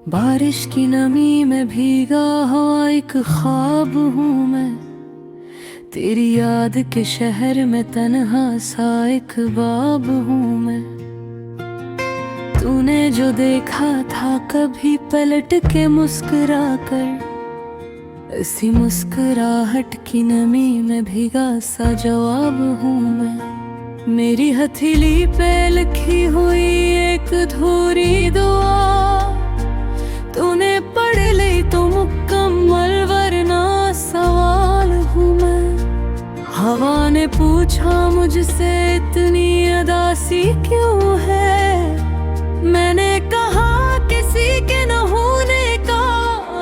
बारिश की नमी में भीगा हुआ एक ख्वाब हूँ मैं। तेरी याद के शहर में तन्हा सा एक बाब हूँ मैं। तूने जो देखा था कभी पलट के मुस्कुरा कर, ऐसी मुस्कुराहट की नमी में भीगा सा जवाब हूँ मैं। मेरी हथेली पे लिखी हुई एक अधूरी दुआ तूने पढ़ ली तो मुकम्मल, वरना सवाल हूँ मैं। हवा ने पूछा मुझसे इतनी अदासी क्यों है, मैंने कहा किसी के न होने का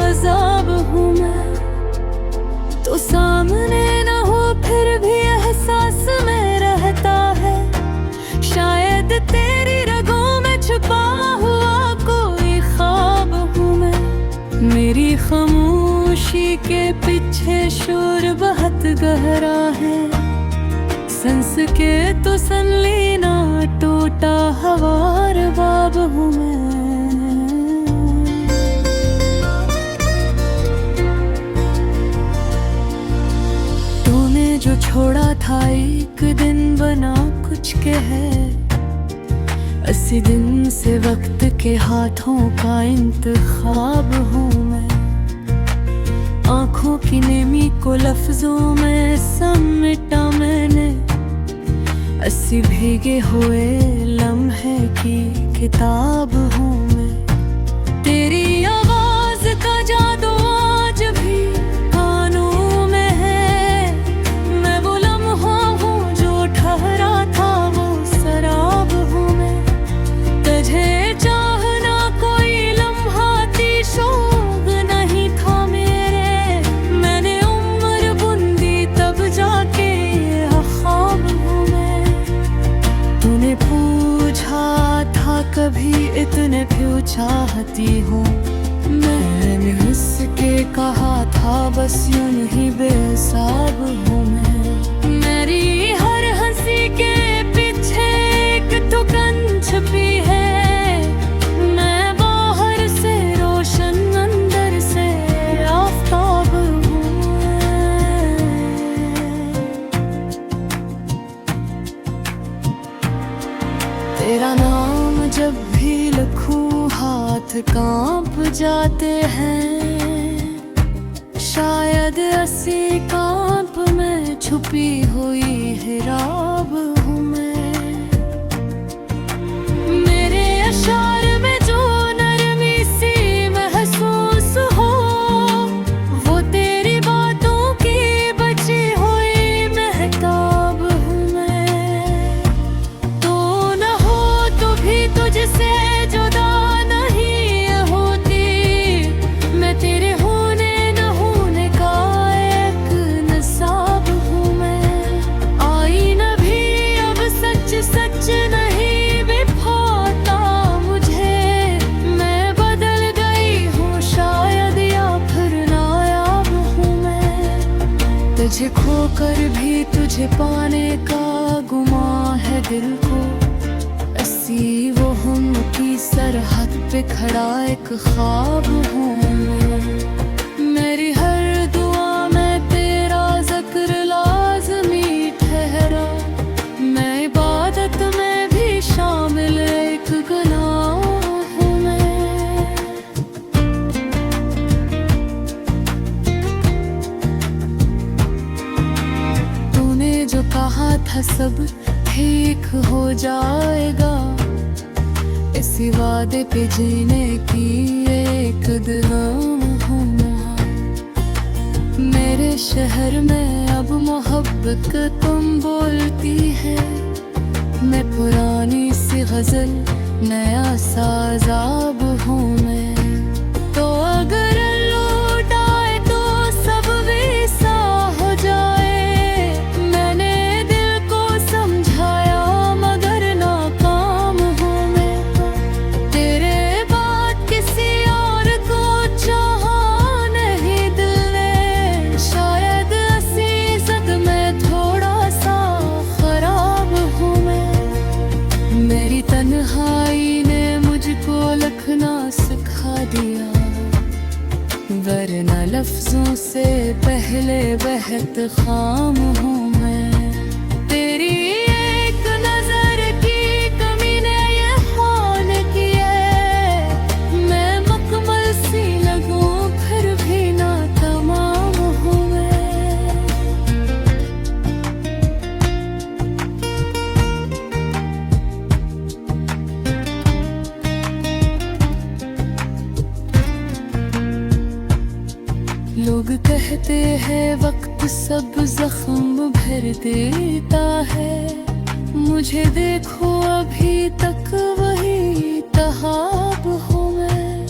अज़ाब हूँ मैं। तो सामने न हो फिर भी एहसास में रहता है, शायद तेरी रगों में छुपा हुआ कोई ख्वाब हूँ मैं। मेरी खामोशी के पीछे शोर बहुत गहरा है, संस के तो सन लेना टूटा हवार बाब हूँ मैं। तूने जो छोड़ा था एक दिन बना कुछ के है, 80 दिन से वक्त के हाथों का इंतखाब हूँ मैं। आँखों की नेमी को लफ्जों में समेटा मैंने, 80 भीगे हुए लम्हे की किताब हूँ मैं। तेरी आवाज का जादू आज भी कानों में है, मैं वो लम्हा हूँ जो ठहरा था वो शराब हूँ मैं। तुझे चाहना कोई लम्हाती शौक नहीं था मेरे, मैंने उम्र बुंदी तब जाके ये ख्वाब हूँ मैं। तूने पूछा था कभी इतने क्यों चाहती हूँ, मैंने हंस के कहा था बस यूं ही बेहिसाब हूँ मैं। मेरी हर हंसी के पीछे एक ठुकन छुपी है, मैं बाहर से रोशन अंदर से आफताब हूँ मैं। तेरा नाम जब भी लिखूं हाथ कांप जाते हैं, शायद 80 कांप में छुपी हुई हिराब हूँ मैं। मेरे अशार में जो नरमी सी महसूस हो, वो तेरी बातों की बची हुई महताब हूँ मैं। तो न हो तो भी तुझसे जुदा नहीं होती, मैं तेरे होने न होने का एक नसाब हूँ मैं। आईना भी अब सच सच नहीं बिफाता मुझे, मैं बदल गई हूँ शायद या फिर नायाब हूँ मैं। तुझे खोकर भी तुझे पाने का गुमा है दिल को, ऐसी वो हम की सरहद पे खड़ा एक ख्वाब हूँ मैं। मेरी हर दुआ में तेरा जिक्र लाज़मी ठहरा, मैं इबादत में भी शामिल एक गुनाह हूँ मैं। तूने जो कहा था सब ठीक हो जाएगा, इसी वादे पे जीने की एक दिलाम हूँ मैं। मेरे शहर में अब मोहब्बत तुम बोलती है, मैं पुरानी सी गजल नया साज़ाब हूँ मैं। तो अगर लौट आए तो सब वैसा हो जाए, मैंने दिल को समझाया मगर नाकाम हूँ मैं। तेरे बाद किसी और को चाहा नहीं दिल ने, शायद असीज़त में थोड़ा सा खराब हूँ मैं। मेरी तन्हाई ने मुझको लिखना सिखा वरना लफ्जों से पहले बेहद खाम हूँ मैं। तेरी एक नजर की कमी ने ये हाल किए, मैं मुकम्मल सी लगूं फिर भी ना तमाम हूँ मैं। लोग कहते हैं वक्त सब जख्म भर देता है, मुझे देखो अभी तक वही तहाब हूँ मैं।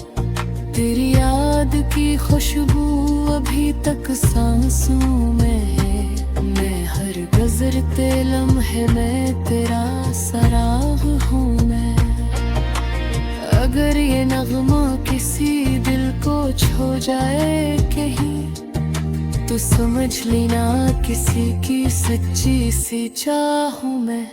तेरी याद की खुशबू अभी तक सांसों में है, मैं हर गुजरते लम्हे में तेरा सराग हूँ मैं। अगर ये नगमा किसी दिल को छू जाए कहीं, तो समझ लेना किसी की सच्ची सी चाह हूँ मैं।